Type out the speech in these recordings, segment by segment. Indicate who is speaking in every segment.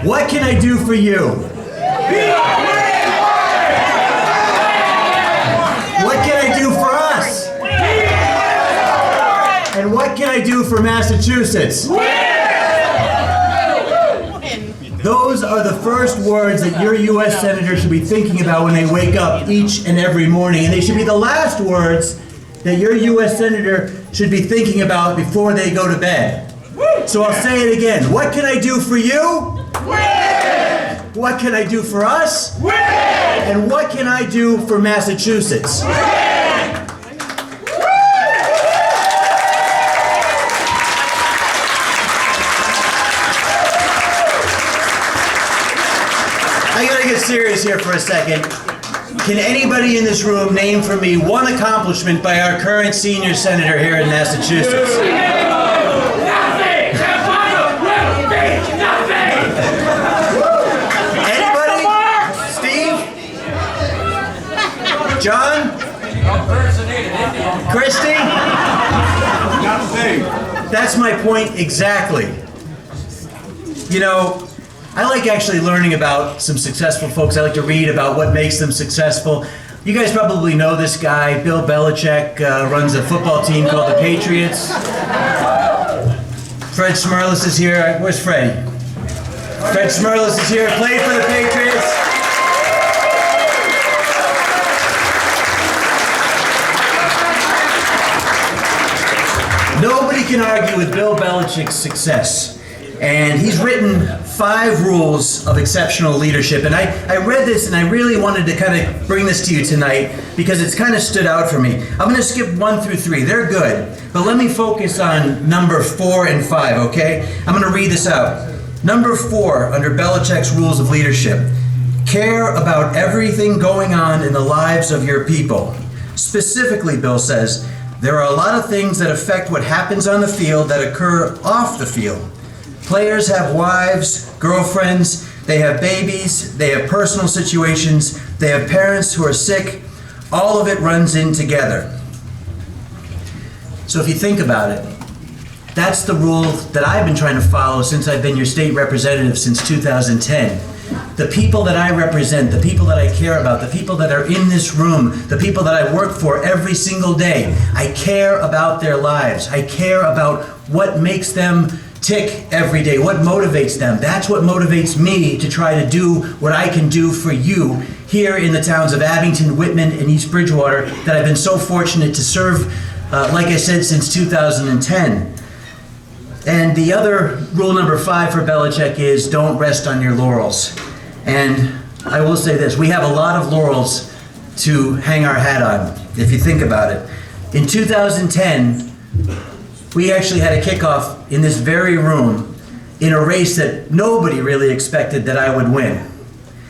Speaker 1: What can I do for you? What can I do for us? And what can I do for Massachusetts? Those are the first words that your U.S. Senator should be thinking about when they wake up each and every morning. And they should be the last words that your U.S. Senator should be thinking about before they go to bed. So I'll say it again. What can I do for you? What can I do for us? And what can I do for Massachusetts? I gotta get serious here for a second. Can anybody in this room name for me one accomplishment by our current senior senator here in Massachusetts? Anybody? Steve? John? Christy? That's my point exactly. You know, I like actually learning about some successful folks. I like to read about what makes them successful. You guys probably know this guy, Bill Belichick, runs a football team called the Patriots. Fred Smerlas is here. Where's Freddie? Fred Smerlas is here, played for the Patriots. Nobody can argue with Bill Belichick's success. And he's written 5 rules of exceptional leadership. And I read this and I really wanted to kind of bring this to you tonight because it's kind of stood out for me. I'm going to skip 1 through 3. They're good. But let me focus on number 4 and 5, okay? I'm going to read this out. Number 4, under Belichick's rules of leadership. Care about everything going on in the lives of your people. Specifically, Bill says, there are a lot of things that affect what happens on the field that occur off the field. Players have wives, girlfriends, they have babies, they have personal situations, they have parents who are sick. All of it runs in together. So if you think about it, that's the rule that I've been trying to follow since I've been your state representative since 2010. The people that I represent, the people that I care about, the people that are in this room, the people that I work for every single day, I care about their lives. I care about what makes them tick every day, what motivates them. That's what motivates me to try to do what I can do for you here in the towns of Abington, Whitman, and East Bridgewater that I've been so fortunate to serve, like I said, since 2010. And the other rule number 5 for Belichick is don't rest on your laurels. And I will say this, we have a lot of laurels to hang our hat on, if you think about it. In 2010, we actually had a kickoff in this very room in a race that nobody really expected that I would win.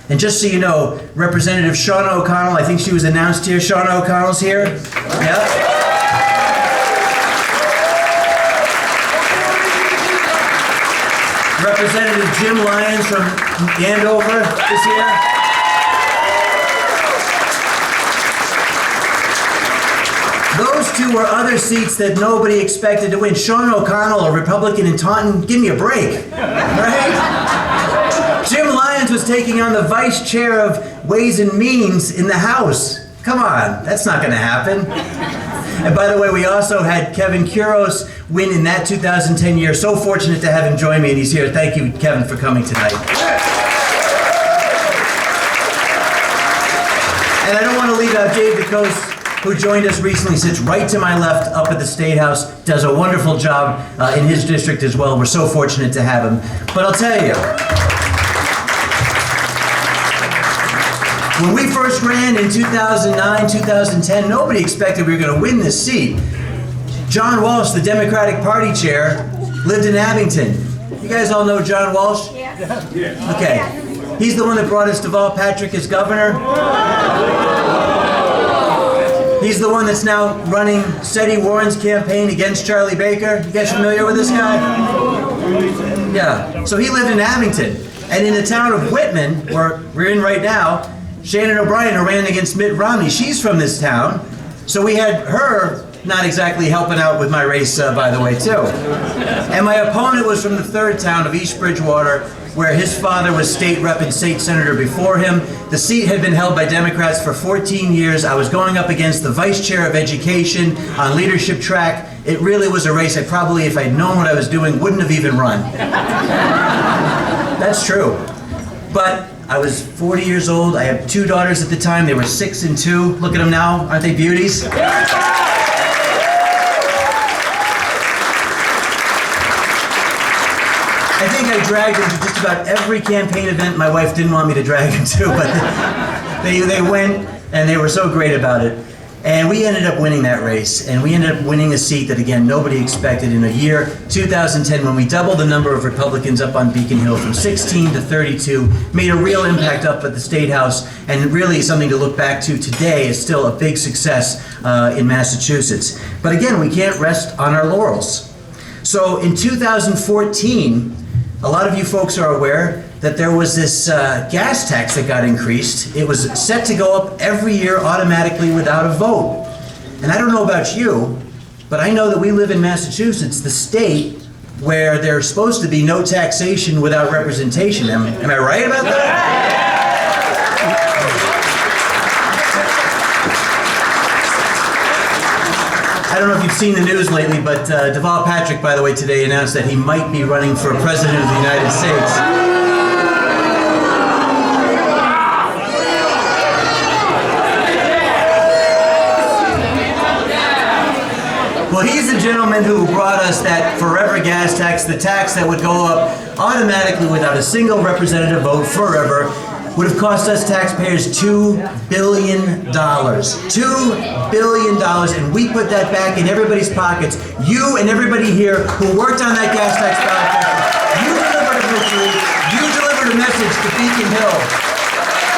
Speaker 1: And just so you know, Representative Shauna O'Connell, I think she was announced here. Shauna O'Connell's here. Yeah. Representative Jim Lyons from Andover is here. Those 2 were other seats that nobody expected to win. Shauna O'Connell, a Republican in Taunton, give me a break, right? Jim Lyons was taking on the vice chair of Ways and Means in the House. Come on, that's not going to happen. And by the way, we also had Kevin Kuros win in that 2010 year. So fortunate to have him join me, and he's here. Thank you, Kevin, for coming tonight. And I don't want to leave out Dave DeCoste, who joined us recently, sits right to my left up at the State House, does a wonderful job in his district as well. We're so fortunate to have him. But I'll tell you, when we first ran in 2009, 2010, nobody expected we were going to win this seat. John Walsh, the Democratic Party chair, lived in Abington. You guys all know John Walsh? Yeah. Okay. He's the one that brought us Deval Patrick as governor. He's the one that's now running Seti Warren's campaign against Charlie Baker. You guys familiar with this guy? Yeah. So he lived in Abington. And in the town of Whitman, where we're in right now, Shannon O'Brien, who ran against Mitt Romney, she's from this town. So we had her not exactly helping out with my race, by the way, too. And my opponent was from the third town of East Bridgewater, where his father was state rep and state senator before him. The seat had been held by Democrats for 14 years. I was going up against the vice chair of education on leadership track. It really was a race I probably, if I'd known what I was doing, wouldn't have even run. That's true. But I was 40 years old. I had 2 daughters at the time. They were 6 and 2. Look at them now. Aren't they beauties? I think I dragged them to just about every campaign event my wife didn't want me to drag them to, but they went, and they were so great about it. And we ended up winning that race, and we ended up winning a seat that, again, nobody expected in a year, 2010, when we doubled the number of Republicans up on Beacon Hill from 16 to 32, made a real impact up at the State House, and really something to look back to today is still a big success in Massachusetts. But again, we can't rest on our laurels. So in 2014, a lot of you folks are aware that there was this gas tax that got increased. It was set to go up every year automatically without a vote. And I don't know about you, but I know that we live in Massachusetts, the state where there's supposed to be no taxation without representation. Am I right about that? I don't know if you've seen the news lately, but Diehl Patrick, by the way, today announced that he might be running for president of the United States. Well, he's the gentleman who brought us that forever gas tax, the tax that would go up automatically without a single representative vote forever. Would have cost us taxpayers $2 billion. $2 billion, and we put that back in everybody's pockets. You and everybody here who worked on that gas tax ballot, you delivered a victory. You delivered a message to Beacon Hill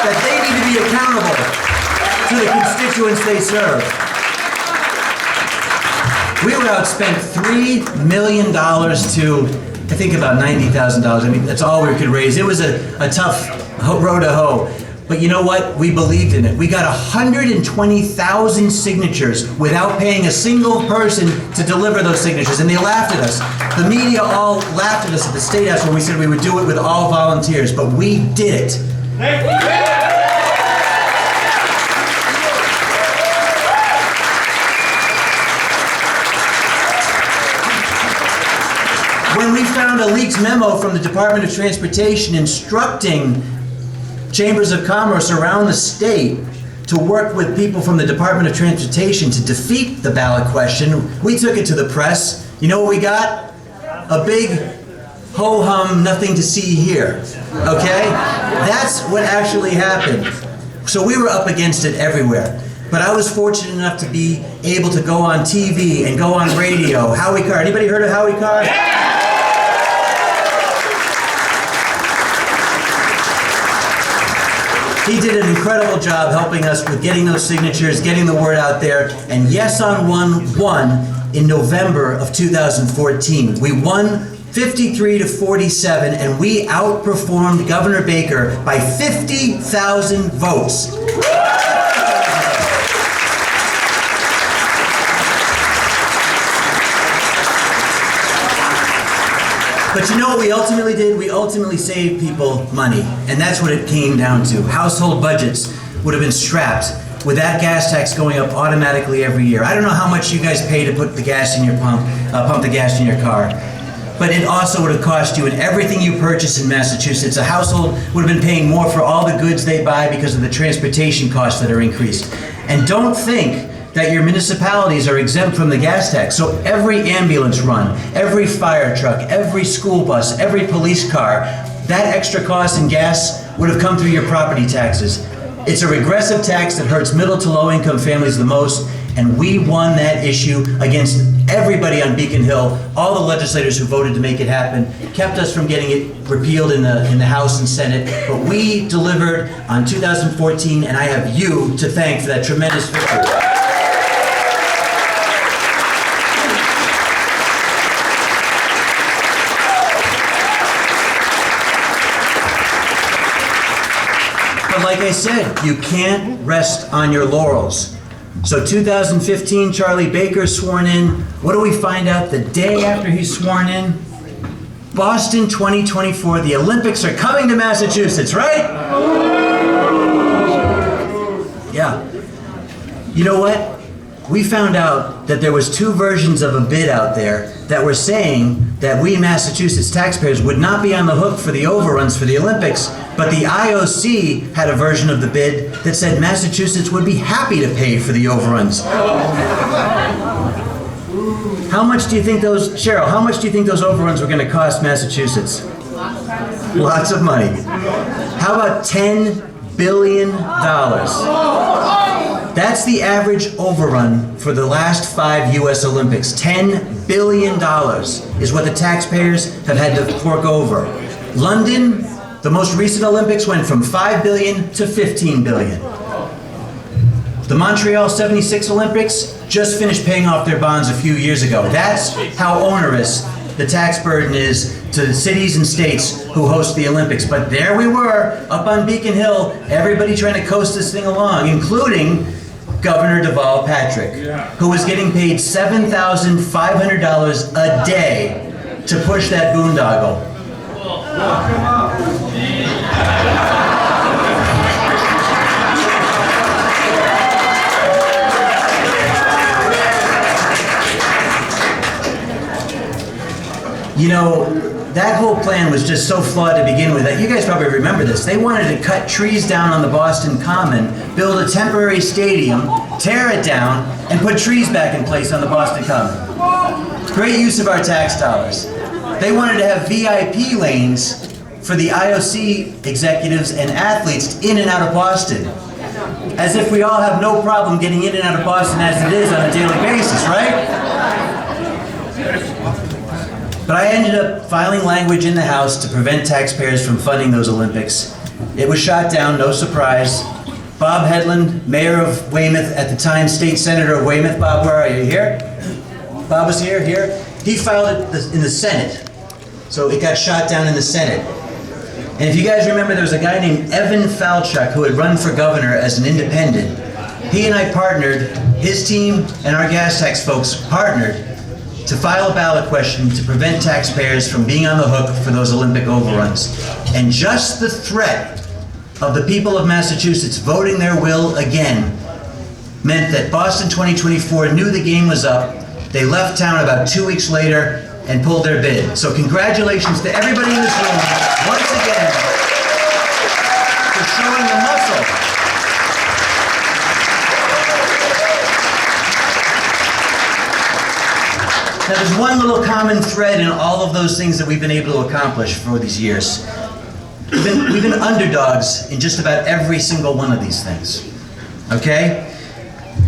Speaker 1: that they need to be accountable to the constituents they serve. We were outspent $3 million to, I think, about $90,000. I mean, that's all we could raise. It was a tough row to hoe. But you know what? We believed in it. We got 120,000 signatures without paying a single person to deliver those signatures, and they laughed at us. The media all laughed at us at the State House when we said we would do it with all volunteers, but we did it. When we found a leaked memo from the Department of Transportation instructing chambers of commerce around the state to work with people from the Department of Transportation to defeat the ballot question, we took it to the press. You know what we got? A big ho-hum, nothing to see here, okay? That's what actually happened. So we were up against it everywhere. But I was fortunate enough to be able to go on TV and go on radio. Howie Carr, anybody heard of Howie Carr? He did an incredible job helping us with getting those signatures, getting the word out there, and Yes on One won in November of 2014. We won 53 to 47, and we outperformed Governor Baker by 50,000 votes. But you know what we ultimately did? We ultimately saved people money, and that's what it came down to. Household budgets would have been strapped with that gas tax going up automatically every year. I don't know how much you guys pay to put the gas in your pump the gas in your car, but it also would have cost you in everything you purchase in Massachusetts. A household would have been paying more for all the goods they buy because of the transportation costs that are increased. And don't think that your municipalities are exempt from the gas tax. So every ambulance run, every fire truck, every school bus, every police car, that extra cost in gas would have come through your property taxes. It's a regressive tax that hurts middle to low income families the most, and we won that issue against everybody on Beacon Hill. All the legislators who voted to make it happen kept us from getting it repealed in the House and Senate, but we delivered on 2014, and I have you to thank for that tremendous victory. Like I said, you can't rest on your laurels. So 2015, Charlie Baker's sworn in. What do we find out the day after he's sworn in? Boston 2024, the Olympics are coming to Massachusetts, right? Yeah. You know what? We found out that there was two versions of a bid out there that were saying that we Massachusetts taxpayers would not be on the hook for the overruns for the Olympics, but the IOC had a version of the bid that said Massachusetts would be happy to pay for the overruns. How much do you think those, Cheryl, how much do you think those overruns were going to cost Massachusetts? Lots of money. How about $10 billion? That's the average overrun for the last 5 U.S. Olympics. $10 billion is what the taxpayers have had to fork over. London, the most recent Olympics, went from $5 billion to $15 billion. The Montreal 76 Olympics just finished paying off their bonds a few years ago. That's how onerous the tax burden is to the cities and states who host the Olympics. But there we were, up on Beacon Hill, everybody trying to coast this thing along, including Governor Diehl Patrick, who was getting paid $7,500 a day to push that boondoggle. You know, that whole plan was just so flawed to begin with that you guys probably remember this. They wanted to cut trees down on the Boston Common, build a temporary stadium, tear it down, and put trees back in place on the Boston Common. Great use of our tax dollars. They wanted to have VIP lanes for the IOC executives and athletes in and out of Boston. As if we all have no problem getting in and out of Boston as it is on a daily basis, right? But I ended up filing language in the House to prevent taxpayers from funding those Olympics. It was shot down, no surprise. Bob Hedlund, mayor of Weymouth, at the time state senator of Weymouth. Bob, where are you? Here? Bob was here? He filed it in the Senate. So it got shot down in the Senate. And if you guys remember, there was a guy named Evan Falchuk who had run for governor as an independent. He and I partnered, his team and our gas tax folks partnered to file a ballot question to prevent taxpayers from being on the hook for those Olympic overruns. And just the threat of the people of Massachusetts voting their will again meant that Boston 2024 knew the game was up. They left town about 2 weeks later and pulled their bid. So congratulations to everybody in this room once again for showing the muscle. Now, there's one little common thread in all of those things that we've been able to accomplish for these years. We've been underdogs in just about every single one of these things, okay?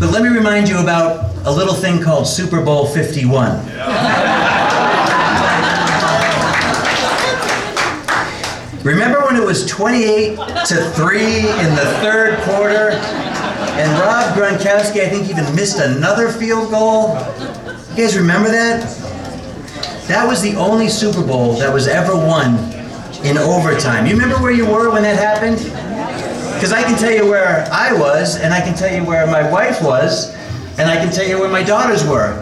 Speaker 1: But let me remind you about a little thing called Super Bowl 51. Remember when it was 28-3 in the third quarter, and Rob Gronkowski, I think, even missed another field goal? You guys remember that? That was the only Super Bowl that was ever won in overtime. You remember where you were when that happened? Because I can tell you where I was, and I can tell you where my wife was, and I can tell you where my daughters were.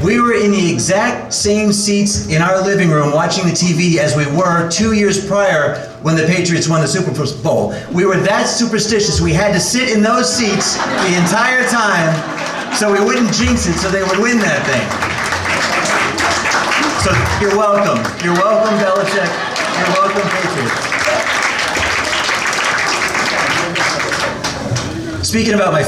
Speaker 1: We were in the exact same seats in our living room watching the TV as we were 2 years prior when the Patriots won the Super Bowl. We were that superstitious. We had to sit in those seats the entire time so we wouldn't jinx it, so they would win that thing. So you're welcome. You're welcome, Belichick. You're welcome, Patriots. Speaking about my